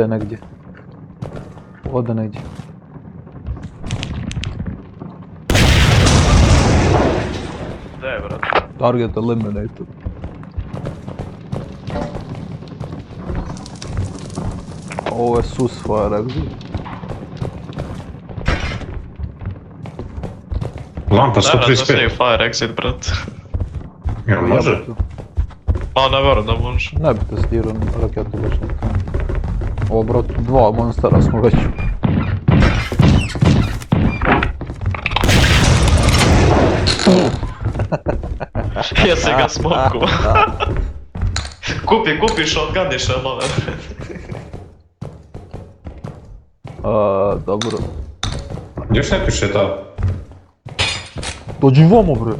negdje. Ode negdje. Gdje je, brate? Target eliminated. Ovo je sus fire exit. Lampa Ne, brate, to se nije 135. fire exit, brate. Jel može? Jebote. A, ne vjerujem da može. Ne bi testirao raketu baš na tamo. Ovo brate, 2 monstera smo već. Jesi ga smoku. Kupi shotgun i shellove. Dobro. Još ne piše ta. Dođi vamo bre.